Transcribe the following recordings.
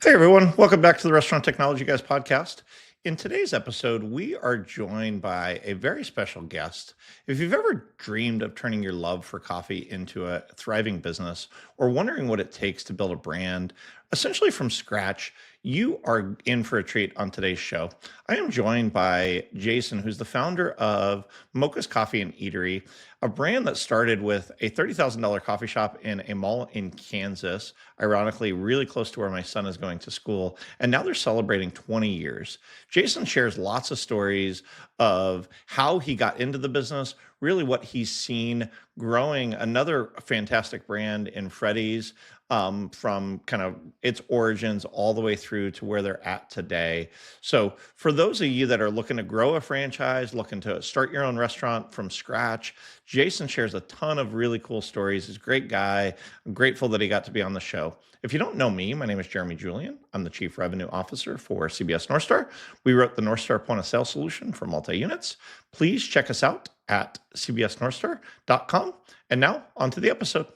Hey everyone, welcome back to the Restaurant Technology Guys podcast. In today's episode, we are joined by a very special guest. If you've ever dreamed of turning your love for coffee into a thriving business or wondering what it takes to build a brand essentially from scratch, you are in for a treat on today's show. I am joined by Jason, who's the founder of Mokas Coffee and Eatery, a brand that started with a $30,000 coffee shop in a mall in Kansas, ironically, really close to where my son is going to school. And now they're celebrating 20 years. Jason shares lots of stories of how he got into the business, really what he's seen growing another fantastic brand in Freddy's, from kind of its origins all the way through to where they're at today. So, for those of you that are looking to grow a franchise, looking to start your own restaurant from scratch, Jason shares a ton of really cool stories. He's a great guy. I'm grateful that he got to be on the show. If you don't know me, my name is Jeremy Julian. I'm the Chief Revenue Officer for CBS North Star. We wrote the North Star point of sale solution for multi-units. Please check us out at cbsnorthstar.com. And now, on to the episode.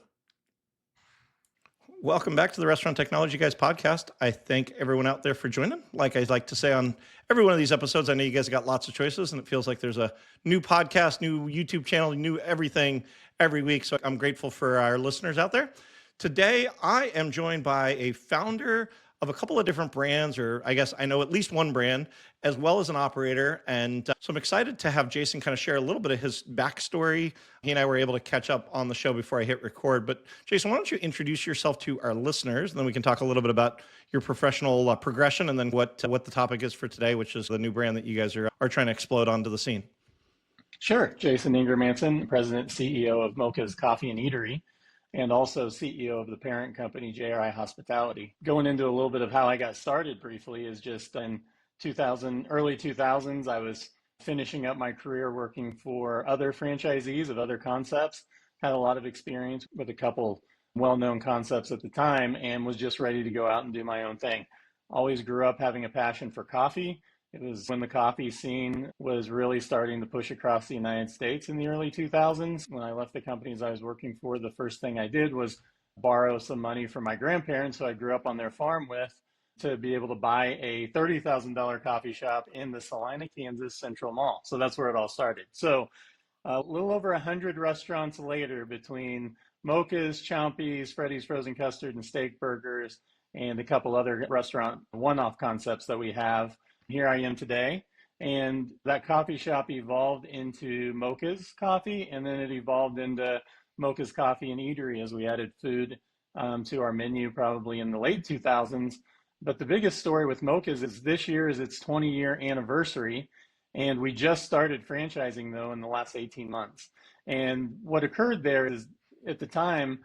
Welcome back to the Restaurant Technology Guys podcast. I thank everyone out there for joining. Like I like to say on every one of these episodes, I know you guys got lots of choices, and it feels like there's a new podcast, new YouTube channel, new everything every week. So I'm grateful for our listeners out there. Today, I am joined by a founder of a couple of different brands, or I guess I know at least one brand, as well as an operator. And so I'm excited to have Jason kind of share a little bit of his backstory. He and I were able to catch up on the show before I hit record. But Jason, why don't you introduce yourself to our listeners, and then we can talk a little bit about your professional progression, and then what the topic is for today, which is the new brand that you guys are trying to explode onto the scene. Sure. Jason Ingermanson, President CEO of Mokas Coffee and Eatery, and also CEO of the parent company, JRI Hospitality. Going into a little bit of how I got started briefly is just in early 2000s, I was finishing up my career working for other franchisees of other concepts, had a lot of experience with a couple well-known concepts at the time, and was just ready to go out and do my own thing. Always grew up having a passion for coffee. It was when the coffee scene was really starting to push across the United States in the early 2000s. When I left the companies I was working for, the first thing I did was borrow some money from my grandparents, who I grew up on their farm with, to be able to buy a $30,000 coffee shop in the Salina, Kansas Central Mall. So that's where it all started. So a little over 100 restaurants later, between Mokas, Chompies, Freddy's Frozen Custard and Steak Burgers, and a couple other restaurant one-off concepts that we have, here I am today. And that coffee shop evolved into Mokas Coffee, and then it evolved into Mokas Coffee and Eatery as we added food to our menu probably in the late 2000s. But the biggest story with Mokas is this year is its 20-year anniversary. And we just started franchising, though, in the last 18 months. And what occurred there is, at the time,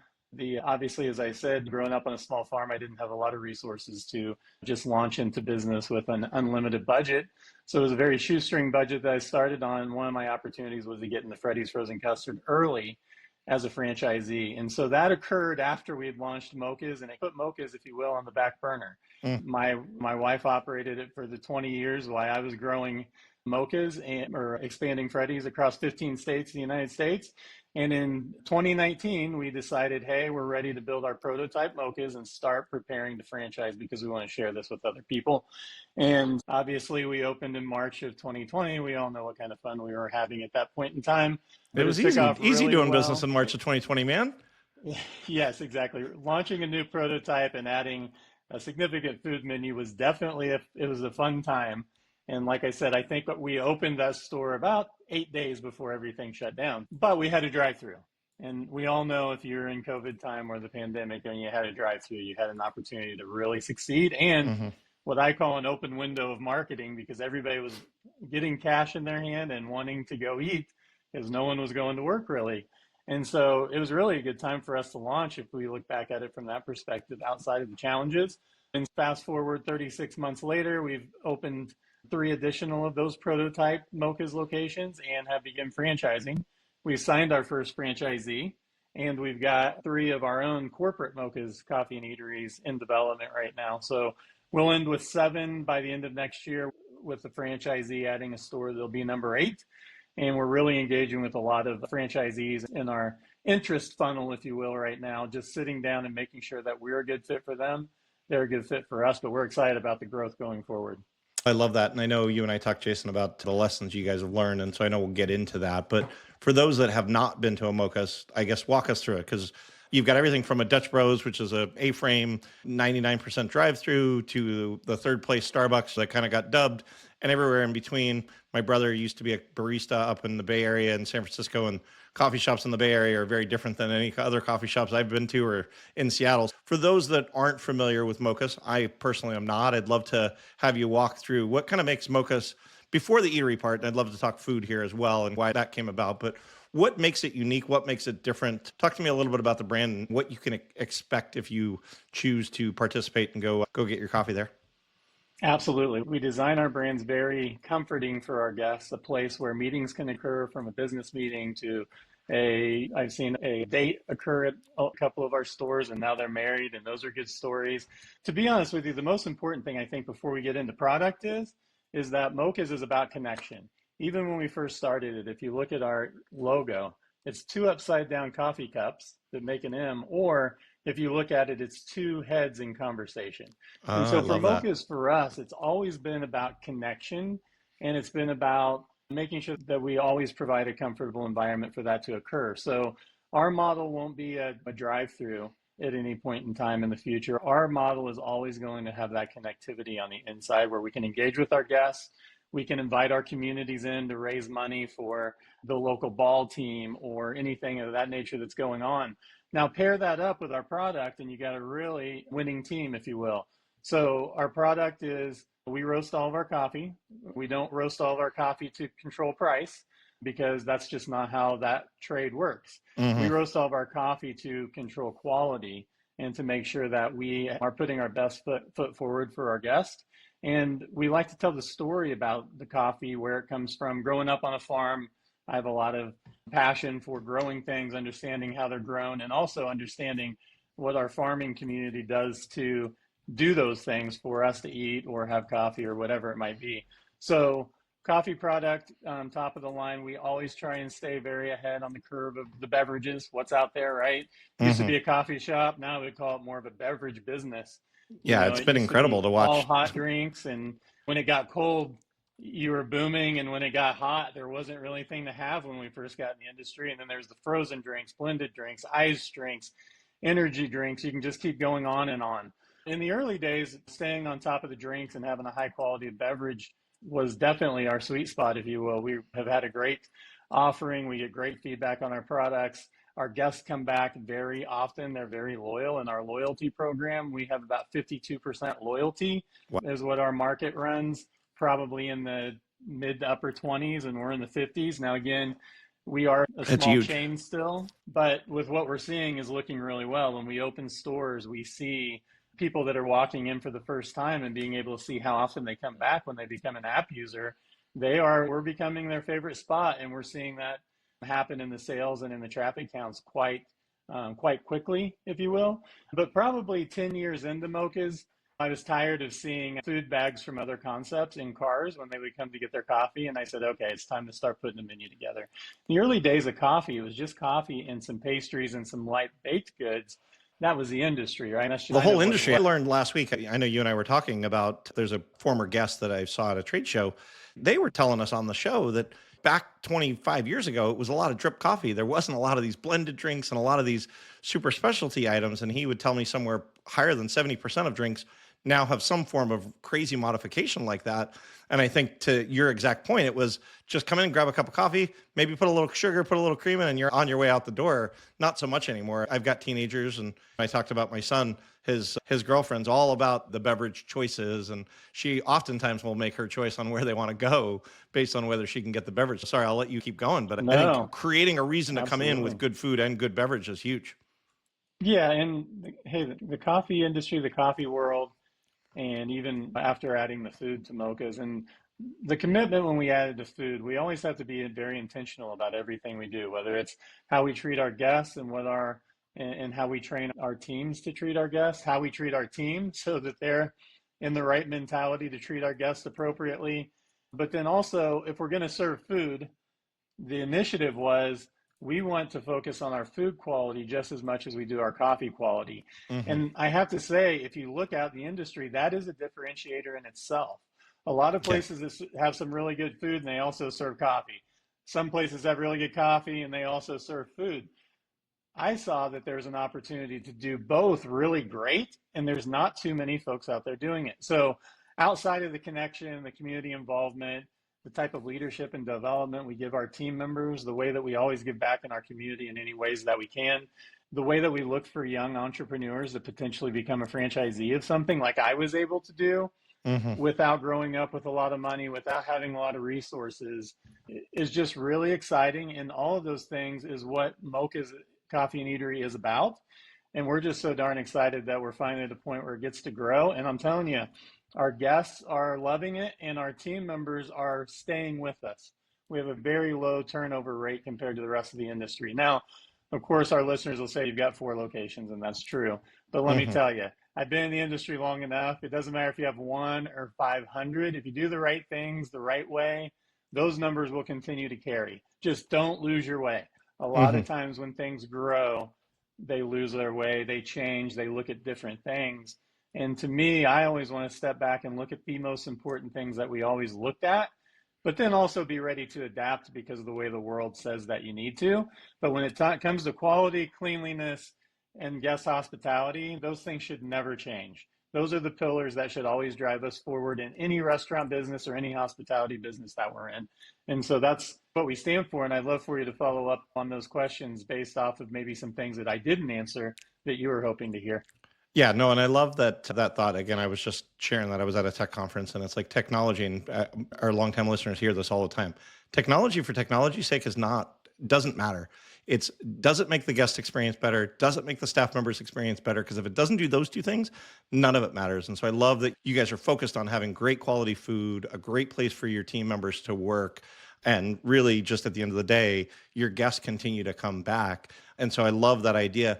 obviously, as I said, growing up on a small farm, I didn't have a lot of resources to just launch into business with an unlimited budget. So it was a very shoestring budget that I started on. One of my opportunities was to get into Freddy's Frozen Custard early as a franchisee. And so that occurred after we had launched Mokas, and it put Mokas, if you will, on the back burner. My wife operated it for the 20 years while I was growing Mokas or expanding Freddy's across 15 states in the United States. And in 2019, we decided, hey, we're ready to build our prototype Mokas and start preparing to franchise because we want to share this with other people. And obviously, we opened in March of 2020. We all know what kind of fun we were having at that point in time. But it was easy doing business in March of 2020, man. Yes, exactly. Launching a new prototype and adding a significant food menu was definitely it was a fun time. And like I said, I think we opened that store about 8 days before everything shut down, but we had a drive-through. And we all know, if you're in COVID time or the pandemic and you had a drive-through, you had an opportunity to really succeed. And what I call an open window of marketing, because everybody was getting cash in their hand and wanting to go eat because no one was going to work really. And so it was really a good time for us to launch if we look back at it from that perspective, outside of the challenges. And fast forward 36 months later, we've opened 3 additional of those prototype Mokas locations and have begun franchising. We've signed our first franchisee, and we've got 3 of our own corporate Mokas Coffee and Eateries in development right now. So we'll end with 7 by the end of next year, with the franchisee adding a store that'll be number 8. And we're really engaging with a lot of franchisees in our interest funnel, if you will, right now, just sitting down and making sure that we're a good fit for them, they're a good fit for us, but we're excited about the growth going forward. I love that. And I know you and I talked, Jason, about the lessons you guys have learned. And so I know we'll get into that. But for those that have not been to a Mokas, I guess walk us through it, because you've got everything from a Dutch Bros, which is a A-frame, 99% drive-through, to the third place Starbucks that kind of got dubbed, and everywhere in between. My brother used to be a barista up in the Bay Area in San Francisco, and coffee shops in the Bay Area are very different than any other coffee shops I've been to or in Seattle. For those that aren't familiar with Mokas, I personally am not. I'd love to have you walk through what kind of makes Mokas, before the eatery part, and I'd love to talk food here as well and why that came about, but what makes it unique? What makes it different? Talk to me a little bit about the brand and what you can expect if you choose to participate and go get your coffee there. Absolutely. We design our brands very comforting for our guests, a place where meetings can occur, from a business meeting to I've seen a date occur at a couple of our stores, and now they're married, and those are good stories. To be honest with you, the most important thing I think before we get into product is that Mokas is about connection. Even when we first started it, if you look at our logo, it's two upside down coffee cups that make an M, or if you look at it, it's two heads in conversation. And I so for love that. Mokas, for us, it's always been about connection, and it's been about making sure that we always provide a comfortable environment for that to occur. So our model won't be a drive-through at any point in time in the future. Our model is always going to have that connectivity on the inside where we can engage with our guests. We can invite our communities in to raise money for the local ball team or anything of that nature that's going on. Now pair that up with our product and you got a really winning team, if you will. So our product is, we roast all of our coffee. We don't roast all of our coffee to control price, because that's just not how that trade works. Mm-hmm. We roast all of our coffee to control quality and to make sure that we are putting our best foot forward for our guests. And we like to tell the story about the coffee, where it comes from. Growing up on a farm, I have a lot of passion for growing things, understanding how they're grown, and also understanding what our farming community does to do those things for us to eat or have coffee or whatever it might be. So coffee product, top of the line. We always try and stay very ahead on the curve of the beverages, what's out there, right? Used to be a coffee shop. Now we call it more of a beverage business. Yeah, it's been incredible to watch. All hot drinks, and when it got cold, you were booming, and when it got hot, there wasn't really anything to have when we first got in the industry. And then there's the frozen drinks, blended drinks, ice drinks, energy drinks. You can just keep going on and on. In the early days, staying on top of the drinks and having a high quality of beverage was definitely our sweet spot, if you will. We have had a great offering. We get great feedback on our products. Our guests come back very often. They're very loyal. In our loyalty program, we have about 52% loyalty. Wow. Is what our market runs, probably in the mid to upper 20s, and we're in the 50s. Now, again, we are a small chain still, but with what we're seeing is looking really well. When we open stores, we see people that are walking in for the first time and being able to see how often they come back when they become an app user. We're becoming their favorite spot, and we're seeing that happen in the sales and in the traffic counts quite quickly, if you will. But probably 10 years into Mokas, I was tired of seeing food bags from other concepts in cars when they would come to get their coffee. And I said, okay, it's time to start putting a menu together. In the early days of coffee, it was just coffee and some pastries and some light baked goods. That was the industry, right? That's the whole industry. I learned last week, I know you and I were talking about, there's a former guest that I saw at a trade show. They were telling us on the show that back 25 years ago, it was a lot of drip coffee. There wasn't a lot of these blended drinks and a lot of these super specialty items. And he would tell me somewhere higher than 70% of drinks now have some form of crazy modification like that. And I think, to your exact point, it was just come in, grab a cup of coffee, maybe put a little sugar, put a little cream in, and you're on your way out the door. Not so much anymore. I've got teenagers, and I talked about my son, his girlfriend's all about the beverage choices, and she oftentimes will make her choice on where they want to go based on whether she can get the beverage. Sorry, I'll let you keep going, but I think creating a reason to come in with good food and good beverage is huge. Yeah, and hey, the coffee industry, the coffee world, and even after adding the food to Mokas, and the commitment when we added the food, we always have to be very intentional about everything we do, whether it's how we treat our guests and how we train our teams to treat our guests, how we treat our team so that they're in the right mentality to treat our guests appropriately. But then also, if we're going to serve food, the initiative was, we want to focus on our food quality just as much as we do our coffee quality. Hmm. And I have to say, if you look out the industry, that is a differentiator in itself. A lot of Yeah. places have some really good food and they also serve coffee. Some places have really good coffee and they also serve food. I saw that there's an opportunity to do both really great, and there's not too many folks out there doing it. So, outside of the connection, the community involvement, the type of leadership and development we give our team members, the way that we always give back in our community in any ways that we can, the way that we look for young entrepreneurs to potentially become a franchisee of something like I was able to do Hmm. without growing up with a lot of money, without having a lot of resources, is just really exciting. And all of those things is what Mocha's Coffee and Eatery is about. And we're just so darn excited that we're finally at a point where it gets to grow. And I'm telling you, our guests are loving it and our team members are staying with us. We have a very low turnover rate compared to the rest of the industry. Now, of course, our listeners will say you've got 4 locations, and that's true. But let me Hmm. tell you, I've been in the industry long enough. It doesn't matter if you have 1 or 500. If you do the right things the right way, those numbers will continue to carry. Just don't lose your way. A lot Hmm. of times when things grow, they lose their way, they change, they look at different things. And to me, I always want to step back and look at the most important things that we always looked at, but then also be ready to adapt because of the way the world says that you need to. But when it comes to quality, cleanliness, and guest hospitality, those things should never change. Those are the pillars that should always drive us forward in any restaurant business or any hospitality business that we're in. And so that's what we stand for. And I'd love for you to follow up on those questions based off of maybe some things that I didn't answer that you were hoping to hear. Yeah, no, and I love that thought. Again, I was just sharing that I was at a tech conference, and it's like technology, and our longtime listeners hear this all the time. Technology for technology's sake is not doesn't matter. It's does it make the guest experience better? Does it make the staff members experience better? Because if it doesn't do those two things, none of it matters. And so I love that you guys are focused on having great quality food, a great place for your team members to work, and really just at the end of the day, your guests continue to come back. And so I love that idea.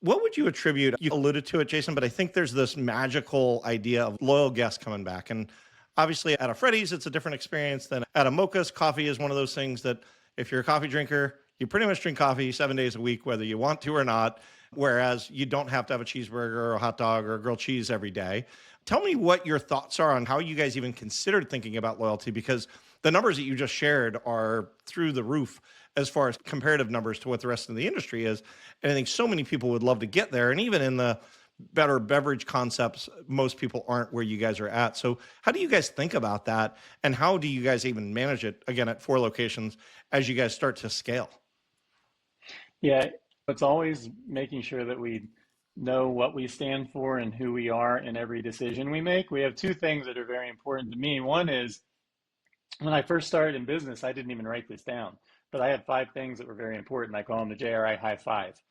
What would you attribute? You alluded to it, Jason, but I think there's this magical idea of loyal guests coming back. And obviously, at a Freddy's, it's a different experience than at a Mocha's. Coffee is one of those things that if you're a coffee drinker, you pretty much drink coffee 7 days a week, whether you want to or not. Whereas you don't have to have a cheeseburger or a hot dog or a grilled cheese every day. Tell me what your thoughts are on how you guys even considered thinking about loyalty, because the numbers that you just shared are through the roof as far as comparative numbers to what the rest of the industry is. And I think so many people would love to get there. And even in the better beverage concepts, most people aren't where you guys are at. So how do you guys think about that? And how do you guys even manage it, again, at 4 locations as you guys start to scale? Yeah, it's always making sure that we know what we stand for and who we are in every decision we make. We have 2 things that are very important to me. One is when I first started in business, I didn't even write this down, but I had 5 things that were very important. I call them the JRI high five.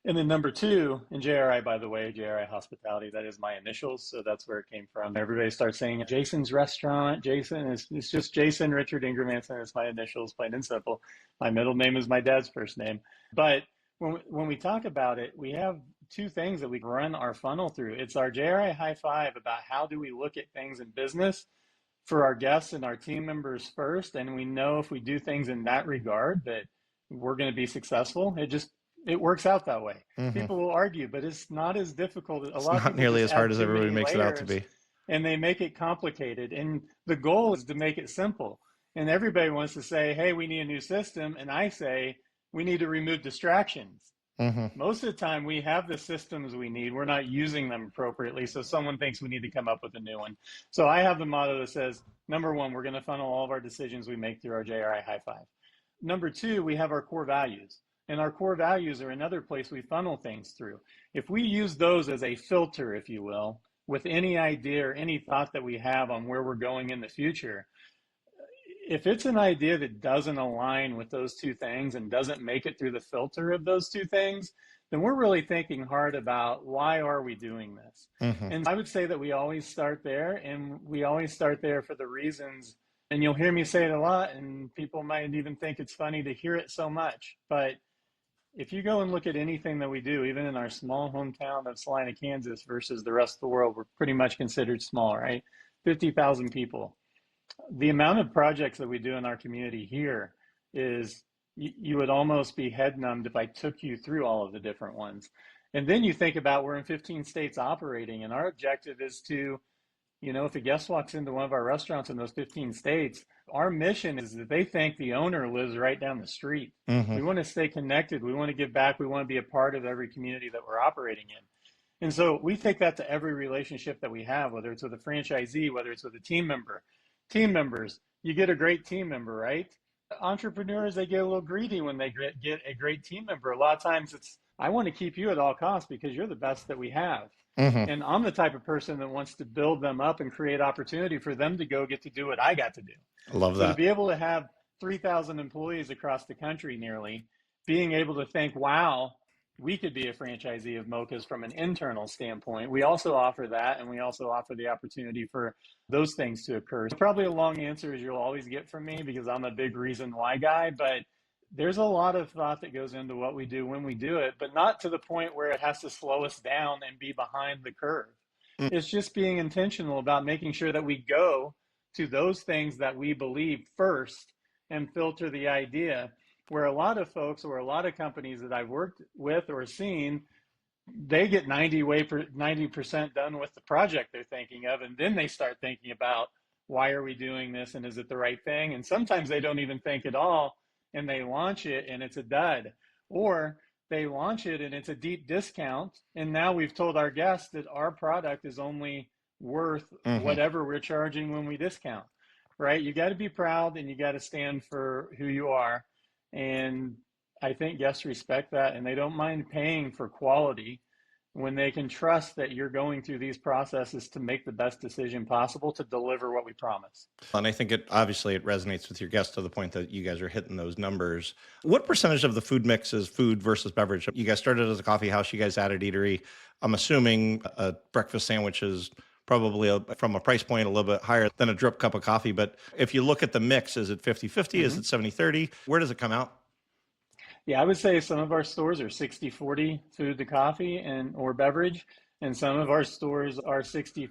And then number 2, and JRI, by the way, JRI Hospitality, that is my initials. So that's where it came from. Everybody starts saying Jason's Restaurant. Jason, it's just Jason Richard Ingermanson. It's my initials, plain and simple. My middle name is my dad's first name. But when we talk about it, we have 2 things that we run our funnel through. It's our JRI high five about how do we look at things in business for our guests and our team members first. And we know if we do things in that regard that we're going to be successful. It works out that way. Hmm. People will argue, but it's not as difficult. A It's lot of not people nearly just as hard add as too everybody many makes it out to layers be. and they make it complicated. And the goal is to make it simple. And everybody wants to say, hey, we need a new system. And I say, we need to remove distractions. Hmm. Most of the time, we have the systems we need. We're not using them appropriately. So someone thinks we need to come up with a new one. So I have the motto that says, number 1, we're going to funnel all of our decisions we make through our JRI high five. Number 2, we have our core values. And our core values are another place we funnel things through. If we use those as a filter, if you will, with any idea or any thought that we have on where we're going in the future, if it's an idea that doesn't align with those 2 things and doesn't make it through the filter of those 2 things, then we're really thinking hard about why are we doing this? Hmm. And I would say that we always start there, and we always start there for the reasons, and you'll hear me say it a lot, and people might even think it's funny to hear it so much, but if you go and look at anything that we do, even in our small hometown of Salina, Kansas versus the rest of the world, we're pretty much considered small, right? 50,000 people. The amount of projects that we do in our community here is you would almost be head numbed if I took you through all of the different ones. And then you think about we're in 15 states operating, and our objective is to, if a guest walks into one of our restaurants in those 15 states, our mission is that they think the owner lives right down the street. Hmm. We want to stay connected. We want to give back. We want to be a part of every community that we're operating in. And so we take that to every relationship that we have, whether it's with a franchisee, whether it's with a team member. Team members, you get a great team member, right? Entrepreneurs, they get a little greedy when they get a great team member. A lot of times it's, I want to keep you at all costs because you're the best that we have. Hmm. And I'm the type of person that wants to build them up and create opportunity for them to go get to do what I got to do. I love So to that. be able to have 3,000 employees across the country nearly, being able to think, wow, we could be a franchisee of Mokas from an internal standpoint. We also offer that, and we also offer the opportunity for those things to occur. Probably a long answer as you'll always get from me because I'm a big reason why guy, but there's a lot of thought that goes into what we do when we do it, but not to the point where it has to slow us down and be behind the curve. Mm. It's just being intentional about making sure that we go to those things that we believe first and filter the idea. Where a lot of folks or a lot of companies that I've worked with or seen, they get 90% done with the project they're thinking of, and then they start thinking about why are we doing this and is it the right thing? And sometimes they don't even think at all, and they launch it and it's a dud, or they launch it and it's a deep discount, and now we've told our guests that our product is only worth Hmm. whatever we're charging when we discount, right? You got to be proud and you got to stand for who you are. And I think guests respect that, and they don't mind paying for quality when they can trust that you're going through these processes to make the best decision possible to deliver what we promise. And I think it obviously it resonates with your guests to the point that you guys are hitting those numbers. What percentage of the food mix is food versus beverage? You guys started as a coffee house, you guys added Eatery. I'm assuming a breakfast sandwich is probably from a price point a little bit higher than a drip cup of coffee. But if you look at the mix, is it 50-50? Is Mm-hmm. it 70-30? Where does it come out? Yeah, I would say some of our stores are 60-40 food to coffee and or beverage, and some of our stores are 60-40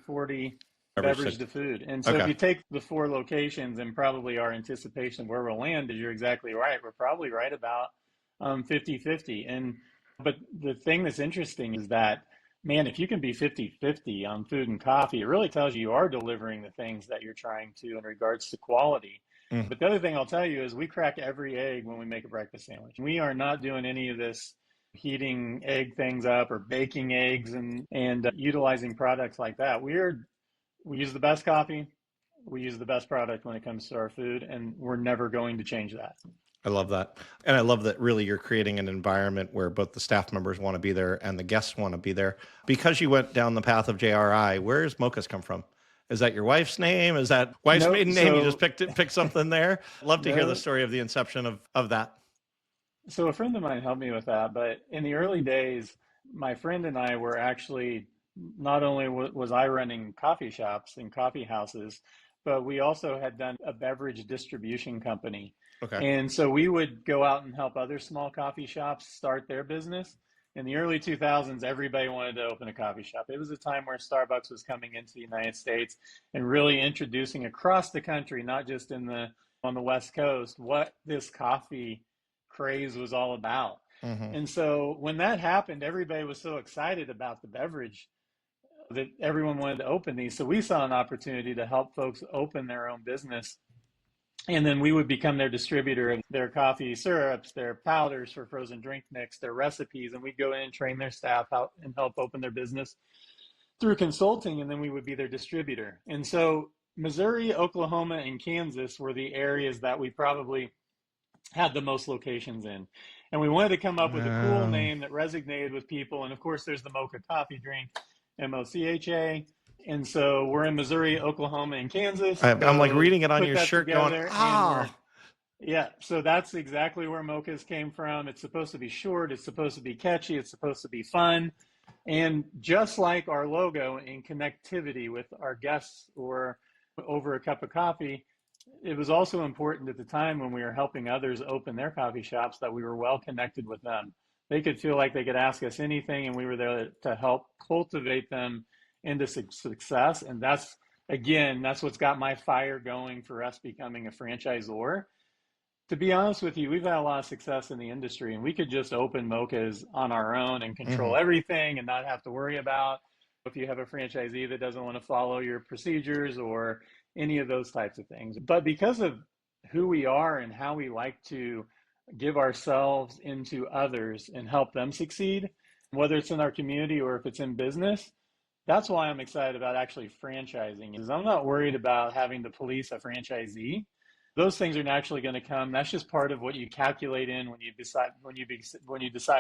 Beverage beverage 60. to food. And so if Okay. you take the 4 locations and probably our anticipation of where we'll land, is you're exactly right. We're probably right about 50-50. And but the thing that's interesting is that, man, if you can be 50-50 on food and coffee, it really tells you are delivering the things that you're trying to in regards to quality. Mm. But the other thing I'll tell you is we crack every egg when we make a breakfast sandwich. We are not doing any of this heating egg things up or baking eggs and utilizing products like that. We use the best coffee, we use the best product when it comes to our food, and we're never going to change that. I love that. And I love that really you're creating an environment where both the staff members want to be there and the guests want to be there. Because you went down the path of JRI, where does Mokas come from? Is that your wife's name? Is that wife's No, maiden name? You just picked something there. Love to hear the no. story of the inception of that. So a friend of mine helped me with that, but in the early days, my friend and I were actually not only was I running coffee shops and coffee houses, but we also had done a beverage distribution company. Okay. And so we would go out and help other small coffee shops start their business. In the early 2000s, everybody wanted to open a coffee shop. It was a time where Starbucks was coming into the United States and really introducing across the country, not just on the West Coast, what this coffee craze was all about. Hmm. And so when that happened, everybody was so excited about the beverage that everyone wanted to open these. So we saw an opportunity to help folks open their own business. And then we would become their distributor of their coffee syrups, their powders for frozen drink mix, their recipes. And we'd go in and train their staff out and help open their business through consulting. And then we would be their distributor. And so Missouri, Oklahoma, and Kansas were the areas that we probably had the most locations in. And we wanted to come up with a cool name that resonated with people. And of course, there's the Mocha coffee drink, Mocha. And so we're in Missouri, Oklahoma, and Kansas. I'm like So reading it on put your that shirt going, together, and ah. yeah, so that's exactly where Mochas came from. It's supposed to be short, it's supposed to be catchy, it's supposed to be fun. And just like our logo in connectivity with our guests or over a cup of coffee, it was also important at the time when we were helping others open their coffee shops that we were well connected with them. They could feel like they could ask us anything, and we were there to help cultivate them into success. And that's what's got my fire going for us becoming a franchisor. To be honest with you, we've had a lot of success in the industry, and we could just open Mokas on our own and Hmm. control everything and not have to worry about if you have a franchisee that doesn't want to follow your procedures or any of those types of things. But because of who we are and how we like to give ourselves into others and help them succeed, whether it's in our community or if it's in business, that's why I'm excited about actually franchising. Is I'm not worried about having to police a franchisee. Those things are naturally going to come. That's just part of what you calculate in when you decide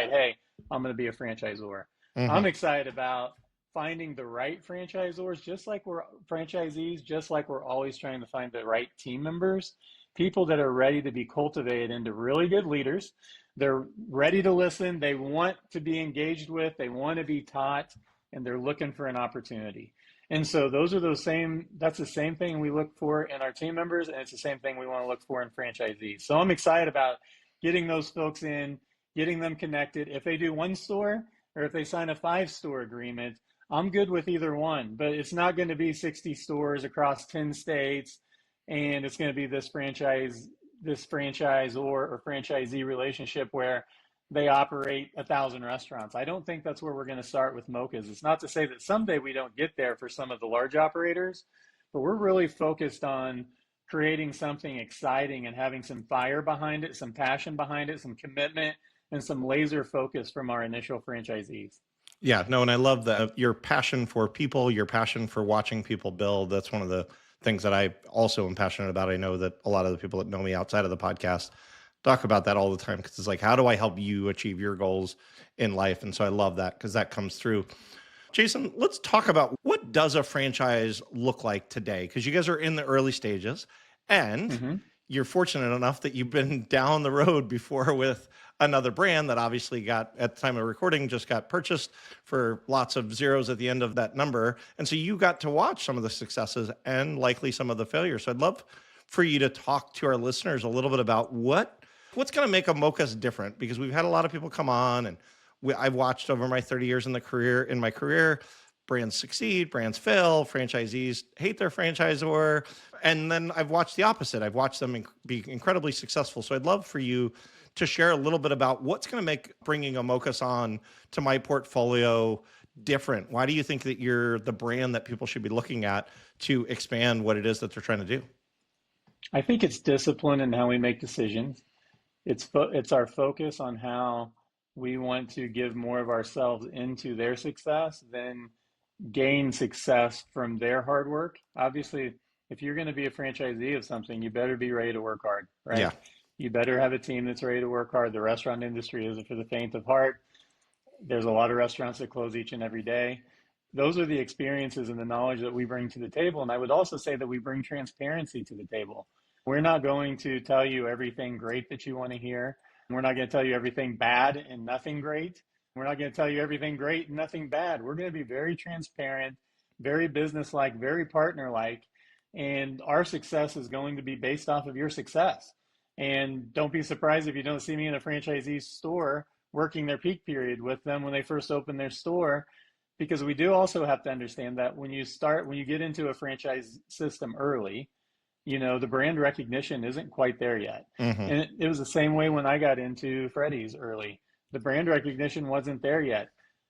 hey, I'm going to be a franchisor. Hmm. I'm excited about finding the right franchisors, just like we're franchisees, just like we're always trying to find the right team members, people that are ready to be cultivated into really good leaders. They're ready to listen. They want to be engaged with. They want to be taught, and they're looking for an opportunity. And so that's the same thing we look for in our team members, and it's the same thing we want to look for in franchisees. So I'm excited about getting those folks in, getting them connected. If they do one store or if they sign a 5-store agreement, I'm good with either one, but it's not going to be 60 stores across 10 states, and it's going to be this franchise or franchisee relationship where they operate 1,000 restaurants. I don't think that's where we're going to start with Mokas. It's not to say that someday we don't get there for some of the large operators, but we're really focused on creating something exciting and having some fire behind it, some passion behind it, some commitment, and some laser focus from our initial franchisees. Yeah, no, and I love that your passion for people, your passion for watching people build. That's one of the things that I also am passionate about. I know that a lot of the people that know me outside of the podcast talk about that all the time because it's like, how do I help you achieve your goals in life? And so I love that because that comes through. Jason, let's talk about what does a franchise look like today? Because you guys are in the early stages and Mm-hmm. you're fortunate enough that you've been down the road before with another brand that obviously got, at the time of recording, just got purchased for lots of zeros at the end of that number. And so you got to watch some of the successes and likely some of the failures. So I'd love for you to talk to our listeners a little bit about what's going to make a Mokas different, because we've had a lot of people come on and I've watched over my 30 years in my career, brands succeed, brands fail, franchisees hate their franchisor. And then I've watched the opposite. I've watched them be incredibly successful. So I'd love for you to share a little bit about what's going to make bringing a Mokas on to my portfolio different. Why do you think that you're the brand that people should be looking at to expand what it is that they're trying to do? I think it's discipline in how we make decisions. It's our focus on how we want to give more of ourselves into their success than gain success from their hard work. Obviously, if you're going to be a franchisee of something, you better be ready to work hard, Yeah. right? You better have a team that's ready to work hard. The restaurant industry isn't for the faint of heart. There's a lot of restaurants that close each and every day. Those are the experiences and the knowledge that we bring to the table. And I would also say that we bring transparency to the table. We're not going to tell you everything great that you want to hear. We're not going to tell you everything bad and nothing great. We're not going to tell you everything great and nothing bad. We're going to be very transparent, very business-like, very partner-like, and our success is going to be based off of your success. And don't be surprised if you don't see me in a franchisee store working their peak period with them when they first open their store, because we do also have to understand that when you get into a franchise system early, the brand recognition isn't quite there yet. Hmm. And it was the same way when I got into Freddy's early. The brand recognition wasn't there yet.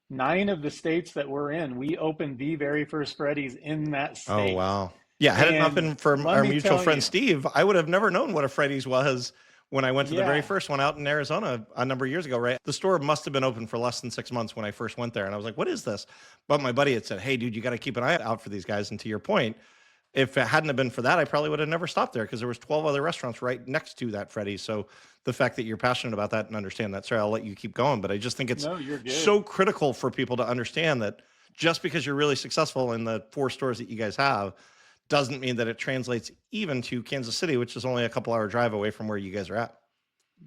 9 of the states that we're in, we opened the very first Freddy's in that Oh, state. wow. Yeah, had it not And been for let our me mutual tell friend you, Steve, I would have never known what a Freddy's was when I went to the very yeah, first one out in Arizona a number of years ago, right? The store must have been open for less than 6 months when I first went there. And I was like, what is this? But my buddy had said, hey, dude, you got to keep an eye out for these guys. And to your point, if it hadn't have been for that, I probably would have never stopped there because there was 12 other restaurants right next to that Freddy's. So the fact that you're passionate about that and understand that, sorry, I'll let you keep going. But I just think it's no, you're good. so critical for people to understand that just because you're really successful in the 4 stores that you guys have doesn't mean that it translates even to Kansas City, which is only a couple hour drive away from where you guys are at.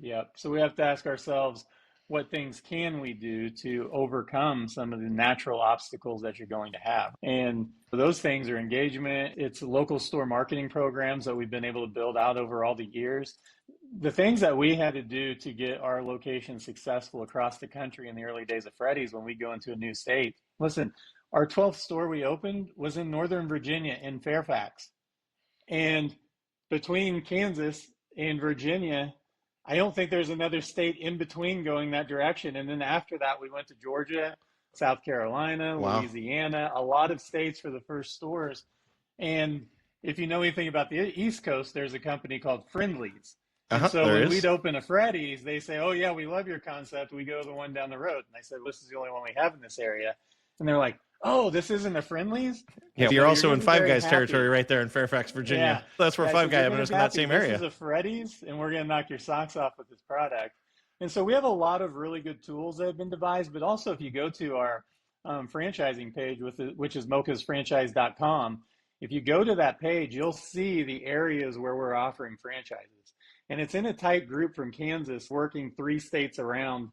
Yep. So we have to ask ourselves, what things can we do to overcome some of the natural obstacles that you're going to have? And those things are engagement, it's local store marketing programs that we've been able to build out over all the years. The things that we had to do to get our location successful across the country in the early days of Freddy's when we go into a new state. Listen, our 12th store we opened was in Northern Virginia in Fairfax. And between Kansas in Virginia, I don't think there's another state in between going that direction. And then after that, we went to Georgia, South Carolina, Wow. Louisiana, a lot of states for the first stores. And if you know anything about the East Coast, there's a company called Friendly's. And so There when we'd is. open a Freddy's, they say, "Oh yeah, we love your concept. We go to the one down the road." And I said, well, "This is the only one we have in this area." And they're like, "Oh, this isn't a Friendly's?" I Yeah, said, you're "Well, you're also going in to be Five very Guys territory happy." right there in Fairfax, Yeah. Virginia. That's where Yeah, I Five said, "You're Guy going to is be in that happy. same This is area. a Freddy's, and we're going to knock your socks off with this product." And so we have a lot of really good tools that have been devised, but also if you go to our franchising page, which is mokasfranchise.com, if you go to that page, you'll see the areas where we're offering franchises. And it's in a tight group from Kansas, working 3 states around,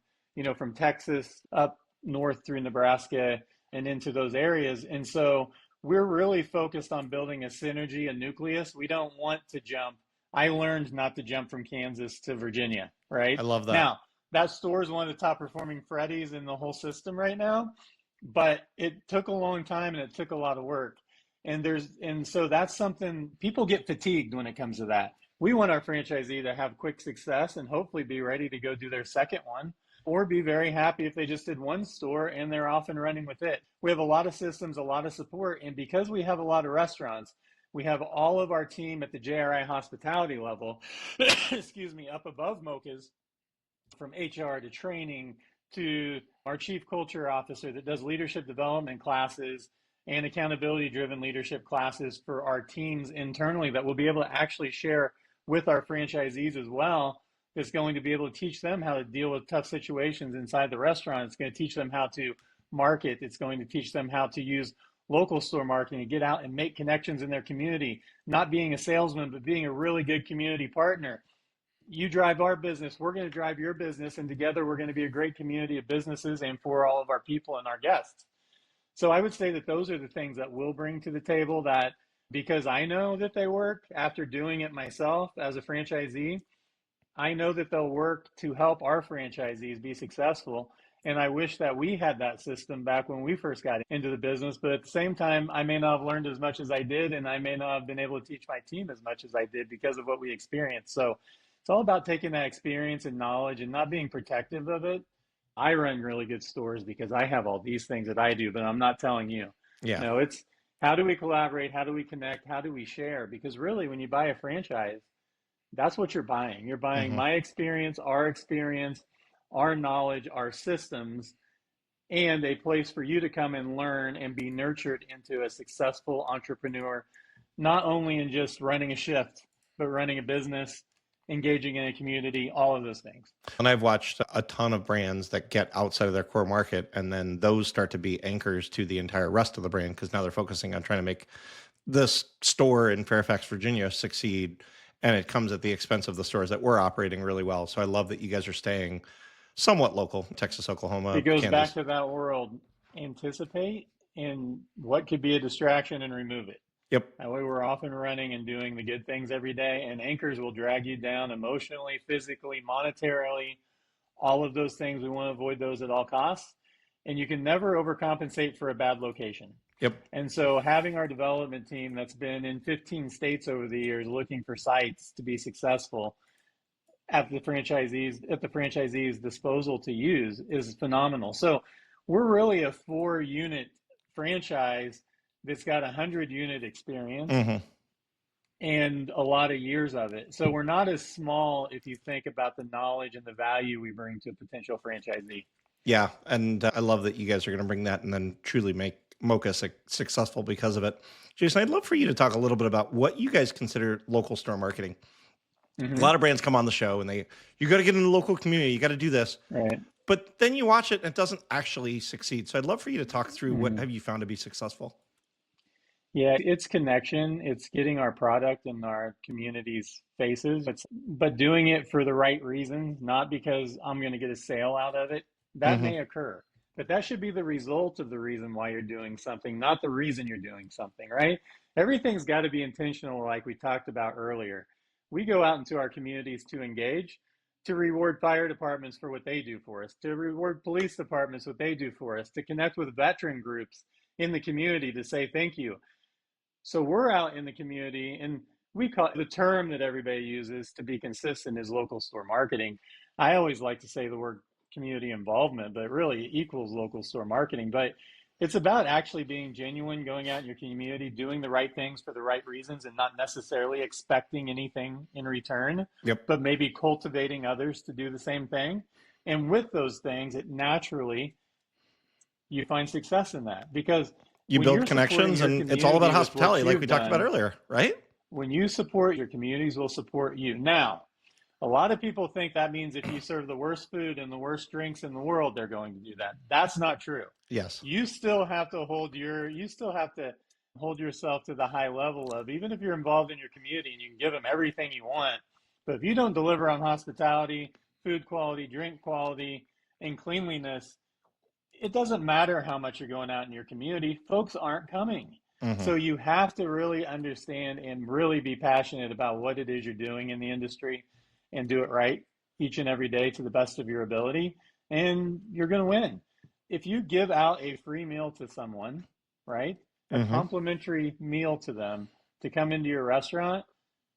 from Texas up north through Nebraska and into those areas. And so we're really focused on building a synergy, a nucleus. We don't want to jump. I learned not to jump from Kansas to Virginia, right? I love that. Now, that store is one of the top performing Freddy's in the whole system right now, but it took a long time and it took a lot of work. And so that's something people get fatigued when it comes to that. We want our franchisee to have quick success and hopefully be ready to go do their second one, or be very happy if they just did one store and they're off and running with it. We have a lot of systems, a lot of support, and because we have a lot of restaurants, we have all of our team at the JRI hospitality level, excuse me, up above Mokas, from HR to training to our chief culture officer that does leadership development classes and accountability driven leadership classes for our teams internally that we'll be able to actually share with our franchisees as well. It's going to be able to teach them how to deal with tough situations inside the restaurant. It's going to teach them how to market. It's going to teach them how to use local store marketing and get out and make connections in their community, not being a salesman, but being a really good community partner. You drive our business, we're going to drive your business, and together we're going to be a great community of businesses and for all of our people and our guests. So I would say that those are the things that we'll bring to the table, that because I know that they work after doing it myself as a franchisee, I know that they'll work to help our franchisees be successful. And I wish that we had that system back when we first got into the business. But at the same time, I may not have learned as much as I did, and I may not have been able to teach my team as much as I did because of what we experienced. So it's all about taking that experience and knowledge and not being protective of it. I run really good stores because I have all these things that I do, but I'm not telling you. Yeah. No, it's how do we collaborate? How do we connect? How do we share? Because really, when you buy a franchise, that's what you're buying. You're buying Hmm. my experience, our knowledge, our systems, and a place for you to come and learn and be nurtured into a successful entrepreneur, not only in just running a shift, but running a business, engaging in a community, all of those things. And I've watched a ton of brands that get outside of their core market, and then those start to be anchors to the entire rest of the brand because now they're focusing on trying to make this store in Fairfax, Virginia succeed. And it comes at the expense of the stores that were operating really well. So I love that you guys are staying somewhat local, Texas, It Oklahoma, goes back Kansas. to that world, anticipate and what could be a distraction and remove it. Yep. That way we're off and running and doing the good things every day. And anchors will drag you down emotionally, physically, monetarily, all of those things. We want to avoid those at all costs. And you can never overcompensate for a bad location. Yep. And so having our development team that's been in 15 states over the years looking for sites to be successful at the franchisees disposal to use is phenomenal. So we're really a 4-unit franchise that's got 100-unit experience Hmm. and a lot of years of it. So we're not as small if you think about the knowledge and the value we bring to a potential franchisee. Yeah. And I love that you guys are going to bring that and then truly make Mocha successful because of it. Jason, I'd love for you to talk a little bit about what you guys consider local store marketing. A lot of brands come on the show and you got to get in the local community. You got to do this. Right. But then you watch it and it doesn't actually succeed. So I'd love for you to talk through what have you found to be successful? Yeah, it's connection. It's getting our product in our community's faces. But doing it for the right reasons, not because I'm going to get a sale out of it. That Hmm. may occur, but that should be the result of the reason why you're doing something, not the reason you're doing something, right? Everything's got to be intentional, like we talked about earlier. We go out into our communities to engage, to reward fire departments for what they do for us, to reward police departments what they do for us, to connect with veteran groups in the community to say thank you. So we're out in the community and we call the term that everybody uses to be consistent is local store marketing. I always like to say the word community involvement, but really equals local store marketing. But it's about actually being genuine, going out in your community, doing the right things for the right reasons, and not necessarily expecting anything in return, Yep. but maybe cultivating others to do the same thing. And with those things, it naturally, you find success in that, because You when build you're supporting connections, your and it's all about community with what hospitality, like you've we talked about done, earlier, right? when you support, your communities will support you. Now, a lot of people think that means if you serve the worst food and the worst drinks in the world, they're going to do that. That's not true. Yes. You still have to hold yourself to the high level of, even if you're involved in your community and you can give them everything you want, but if you don't deliver on hospitality, food quality, drink quality, and cleanliness, it doesn't matter how much you're going out in your community, folks aren't coming. Hmm. So you have to really understand and really be passionate about what it is you're doing in the industry and do it right each and every day to the best of your ability, and you're going to win. If you give out a free meal to someone, right? A Hmm. complimentary meal to them to come into your restaurant,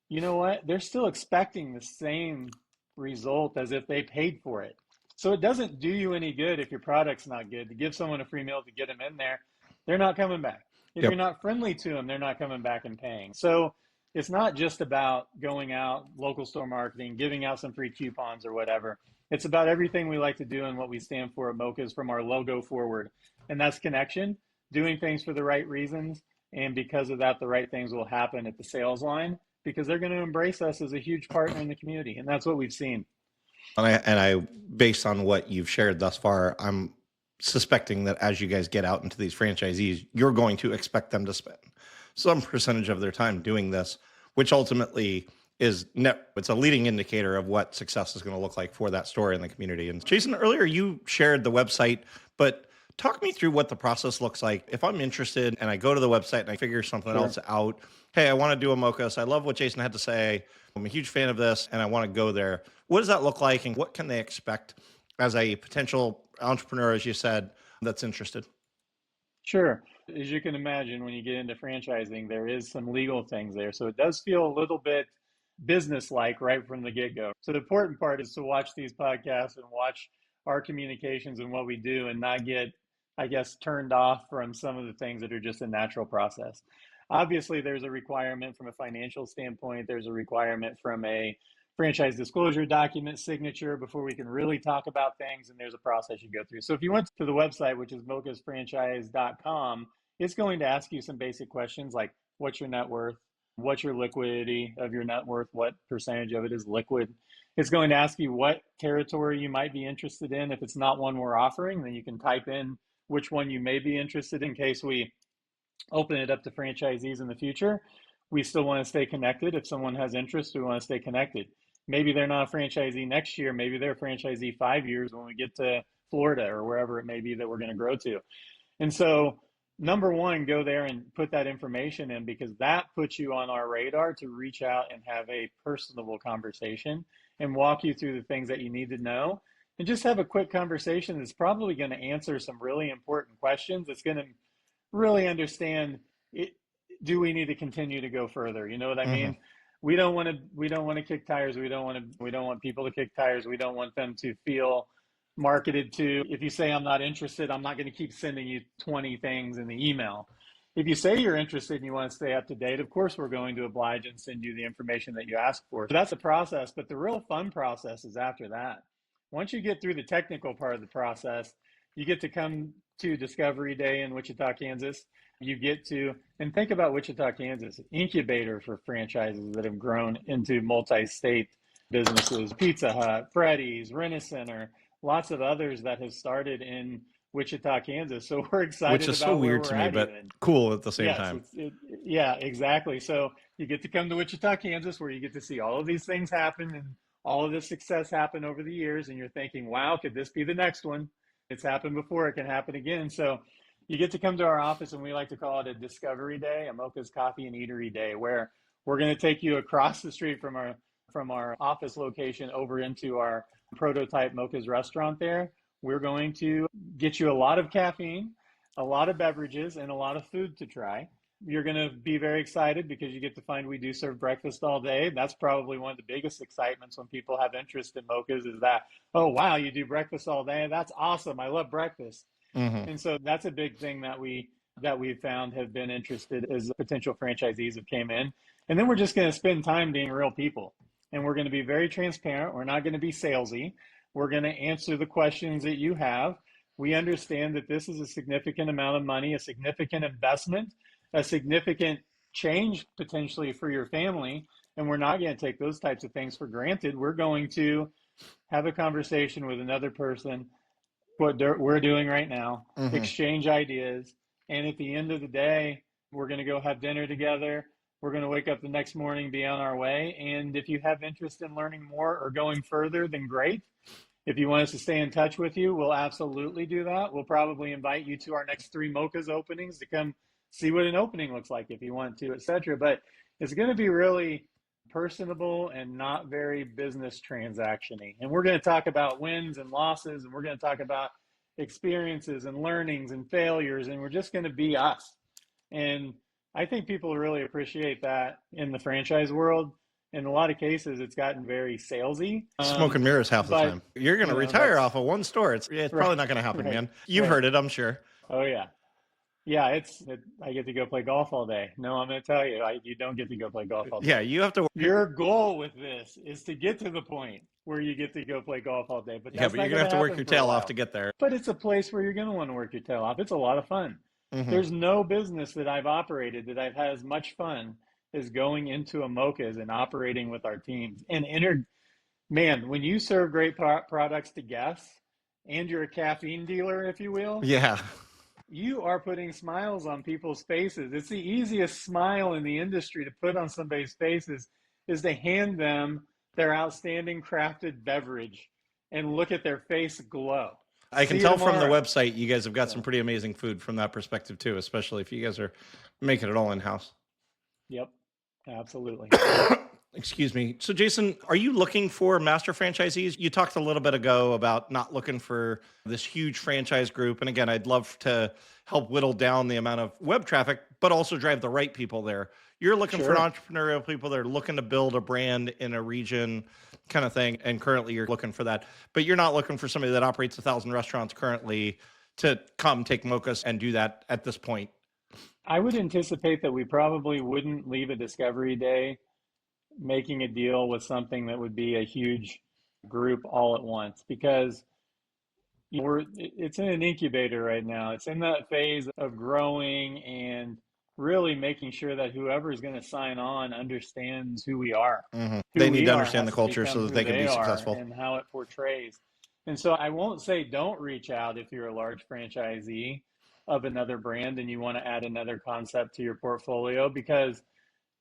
you know what? They're still expecting the same result as if they paid for it. So it doesn't do you any good if your product's not good to give someone a free meal to get them in there. They're not coming back. If you're Yep. not friendly to them, they're not coming back and paying. So it's not just about going out, local store marketing, giving out some free coupons or whatever. It's about everything we like to do and what we stand for at Mokas from our logo forward. And that's connection, doing things for the right reasons. And because of that, the right things will happen at the sales line, because they're going to embrace us as a huge partner in the community. And that's what we've seen. And I, based on what you've shared thus far, I'm suspecting that as you guys get out into these franchisees, you're going to expect them to spend some percentage of their time doing this, which ultimately is net. It's a leading indicator of what success is going to look like for that store in the community. And Jason, earlier you shared the website, but talk me through what the process looks like. If I'm interested and I go to the website and I figure something Sure. else out, hey, I want to do a Mokas. I love what Jason had to say. I'm a huge fan of this and I want to go there. What does that look like, and what can they expect as a potential entrepreneur, as you said, that's interested? Sure. As you can imagine, when you get into franchising, there is some legal things there. So it does feel a little bit business-like right from the get-go. So the important part is to watch these podcasts and watch our communications and what we do, and not get, I guess, turned off from some of the things that are just a natural process. Obviously, there's a requirement from a financial standpoint. There's a requirement from a franchise disclosure document signature before we can really talk about things, and there's a process you go through. So if you went to the website, which is mokasfranchise.com, it's going to ask you some basic questions like, what's your net worth, what's your liquidity of your net worth, what percentage of it is liquid. It's going to ask you what territory you might be interested in. If it's not one we're offering, then you can type in which one you may be interested in case we open it up to franchisees in the future. We still want to stay connected. If someone has interest, we want to stay connected. Maybe they're not a franchisee next year. Maybe they're a franchisee 5 years when we get to Florida or wherever it may be that we're going to grow to. And so, number one, go there and put that information in, because that puts you on our radar to reach out and have a personable conversation and walk you through the things that you need to know. And just have a quick conversation that's probably going to answer some really important questions. It's going to really understand it. Do we need to continue to go further? You know what I Hmm. mean? We don't want to kick tires. We don't want people to kick tires. We don't want them to feel marketed to. If you say I'm not interested, I'm not going to keep sending you 20 things in the email. If you say you're interested and you want to stay up to date, of course we're going to oblige and send you the information that you ask for. So that's a process, but the real fun process is after that. Once you get through the technical part of the process, you get to come to Discovery Day in Wichita, Kansas. You get to, and think about Wichita, Kansas, incubator for franchises that have grown into multi-state businesses. Pizza Hut, Freddy's, Rent-A-Center, lots of others that have started in Wichita, Kansas. So we're Which excited is so about where weird we're to me, at but even. cool at the same Yes, time. yeah, exactly. So you get to come to Wichita, Kansas, where you get to see all of these things happen and all of this success happen over the years, and you're thinking, wow, could this be the next one? It's happened before, it can happen again. So you get to come to our office, and we like to call it a Discovery Day, a Mokas Coffee and Eatery Day, where we're going to take you across the street from our office location over into our prototype Mokas restaurant there. We're going to get you a lot of caffeine, a lot of beverages, and a lot of food to try. You're going to be very excited because you get to find we do serve breakfast all day. That's probably one of the biggest excitements when people have interest in Mokas is that, oh, wow, you do breakfast all day. That's awesome. I love breakfast. Hmm. And so that's a big thing that we've found have been interested as potential franchisees have came in. And then we're just going to spend time being real people. And we're going to be very transparent. We're not going to be salesy. We're going to answer the questions that you have. We understand that this is a significant amount of money, a significant investment, a significant change potentially for your family. And we're not going to take those types of things for granted. We're going to have a conversation with another person, what we're doing right now, Hmm. exchange ideas. And at the end of the day, we're going to go have dinner together. We're going to wake up the next morning, be on our way. And if you have interest in learning more or going further, then great. If you want us to stay in touch with you, we'll absolutely do that. We'll probably invite you to our next 3 Mokas openings to come see what an opening looks like if you want to, etc. But it's going to be really personable and not very business transaction-y. And we're going to talk about wins and losses, and we're going to talk about experiences and learnings and failures, and we're just going to be us. And I think people really appreciate that in the franchise world. In a lot of cases, it's gotten very salesy. Smoke and mirrors half the But time. You're going to retire that's off of one store. It's right, probably not going to happen, right, man. You've right. heard it, I'm sure. Oh yeah, yeah. I get to go play golf all day. No, I'm going to tell you, you don't get to go play golf all Yeah, day. you have to. Your goal with this is to get to the point where you get to go play golf all day, but Yeah, that's but not you're going gonna to have to work happen your for a tail off while. to get there. But it's a place where you're going to want to work your tail off. It's a lot of fun. Hmm. There's no business that I've operated that I've had as much fun as going into a Mokas and operating with our teams. Man, when you serve great products to guests and you're a caffeine dealer, if you will, Yeah, you are putting smiles on people's faces. It's the easiest smile in the industry to put on somebody's faces is to hand them their outstanding crafted beverage and look at their face glow. I can See you tell from the tomorrow. website you guys have got some So, pretty amazing food from that perspective too, especially if you guys are making it all in house. yep, absolutely. Excuse me. So, Jason, are you looking for master franchisees? You talked a little bit ago about not looking for this huge franchise group. And again, I'd love to help whittle down the amount of web traffic, but also drive the right people there. You're looking for Sure. entrepreneurial people that are looking to build a brand in a region kind of thing. And currently you're looking for that. But you're not looking for somebody that operates 1,000 restaurants currently to come take Mokas and do that at this point. I would anticipate that we probably wouldn't leave a discovery day making a deal with something that would be a huge group all at once because it's in an incubator right now. It's in that phase of growing and really making sure that whoever is going to sign on understands who we are. They Who need we to are understand the has to culture become so that who they can they be are successful. and how it portrays. And so I won't say don't reach out if you're a large franchisee of another brand and you want to add another concept to your portfolio because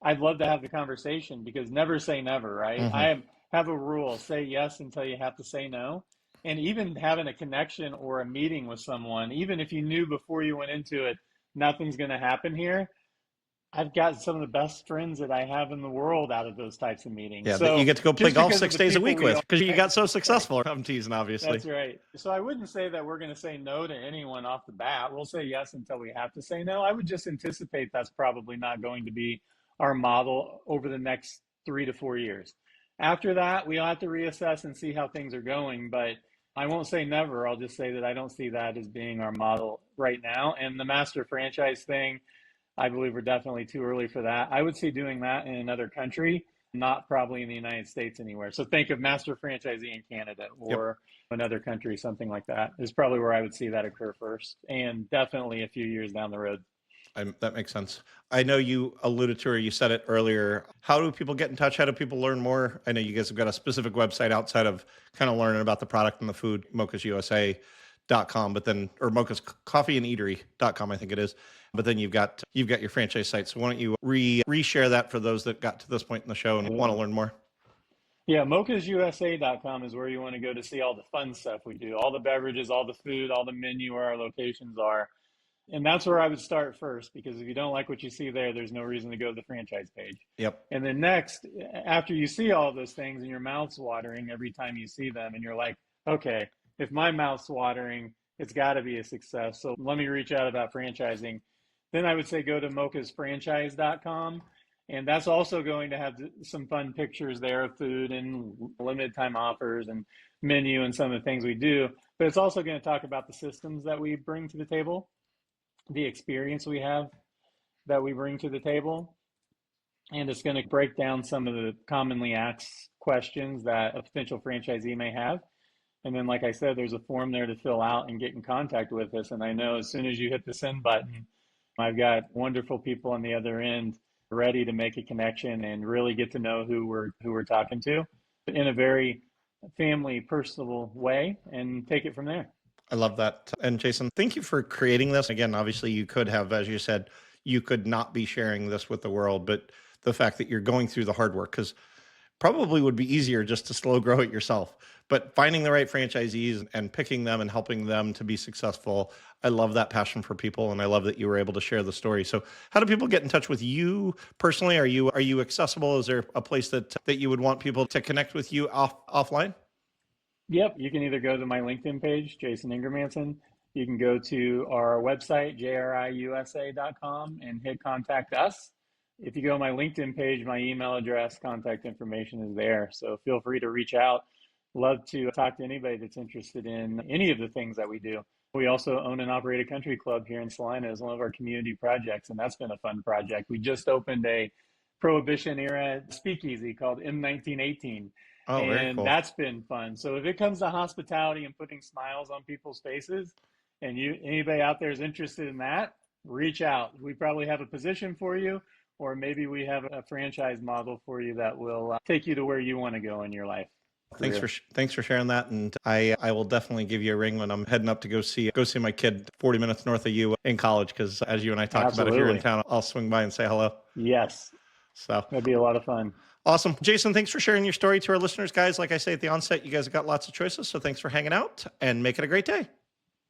I'd love to have the conversation because never say never, right? Hmm. I have a rule, say yes until you have to say no. And even having a connection or a meeting with someone, even if you knew before you went into it, nothing's going to happen here, I've got some of the best friends that I have in the world out of those types of meetings. Yeah, that you So get to go play just golf because of six the days a people week we with are, because you got so right? successful. I'm teasing, obviously. That's right. So I wouldn't say that we're going to say no to anyone off the bat. We'll say yes until we have to say no. I would just anticipate that's probably not going to be our model over the next 3 to 4 years. After that, we'll have to reassess and see how things are going. But I won't say never. I'll just say that I don't see that as being our model right now. And the master franchise thing, I believe we're definitely too early for that. I would see doing that in another country, not probably in the United States anywhere. So think of master franchisee in Canada Yep. or another country, something like that is probably where I would see that occur first, and definitely a few years down the road. That makes sense. I know you alluded to or you said it earlier. How do people get in touch? How do people learn more? I know you guys have got a specific website outside of kind of learning about the product and the food, mokususa.com, but then, or Mokas Coffee and Eatery.com, I think it is. But then you've got your franchise site. So why don't you reshare that for those that got to this point in the show and want to learn more? Yeah, mokususa.com is where you want to go to see all the fun stuff we do, all the beverages, all the food, all the menu, where our locations are. And that's where I would start first, because if you don't like what you see there, there's no reason to go to the franchise page. Yep. And then next, after you see all those things and your mouth's watering every time you see them, and you're like, okay, if my mouth's watering, it's got to be a success. So let me reach out about franchising. Then I would say go to mokasfranchise.com. And that's also going to have some fun pictures there of food and limited time offers and menu and some of the things we do. But it's also going to talk about the systems that we bring to the table, the experience we have that we bring to the table. And it's going to break down some of the commonly asked questions that a potential franchisee may have. And then, like I said, there's a form there to fill out and get in contact with us. And I know as soon as you hit the send button, I've got wonderful people on the other end ready to make a connection and really get to know who we're talking to in a very family, personal way and take it from there. I love that. And Jason, thank you for creating this. Again, obviously you could have, as you said, you could not be sharing this with the world, but the fact that you're going through the hard work, because probably would be easier just to slow grow it yourself. But finding the right franchisees and picking them and helping them to be successful, I love that passion for people, and I love that you were able to share the story. So, how do people get in touch with you personally? Are you accessible? Is there a place that you would want people to connect with you offline? Yep, you can either go to my LinkedIn page, Jason Ingermanson. You can go to our website, jriusa.com, and hit contact us. If you go to my LinkedIn page, my email address, contact information is there. So feel free to reach out. Love to talk to anybody that's interested in any of the things that we do. We also own and operate a country club here in Salina as one of our community projects, and that's been a fun project. We just opened a Prohibition era speakeasy called M1918. Oh, very And cool. that's been fun. So if it comes to hospitality and putting smiles on people's faces, and anybody out there is interested in that, reach out. We probably have a position for you, or maybe we have a franchise model for you that will take you to where you want to go in your life. Thanks for sharing that, and I will definitely give you a ring when I'm heading up to go see my kid 40 minutes north of you in college, because as you and I talked about, if you're in town, I'll swing by and say hello. Yes, so that'd be a lot of fun. Awesome. Jason, thanks for sharing your story to our listeners, guys. Like I say at the onset, you guys have got lots of choices, so thanks for hanging out, and make it a great day.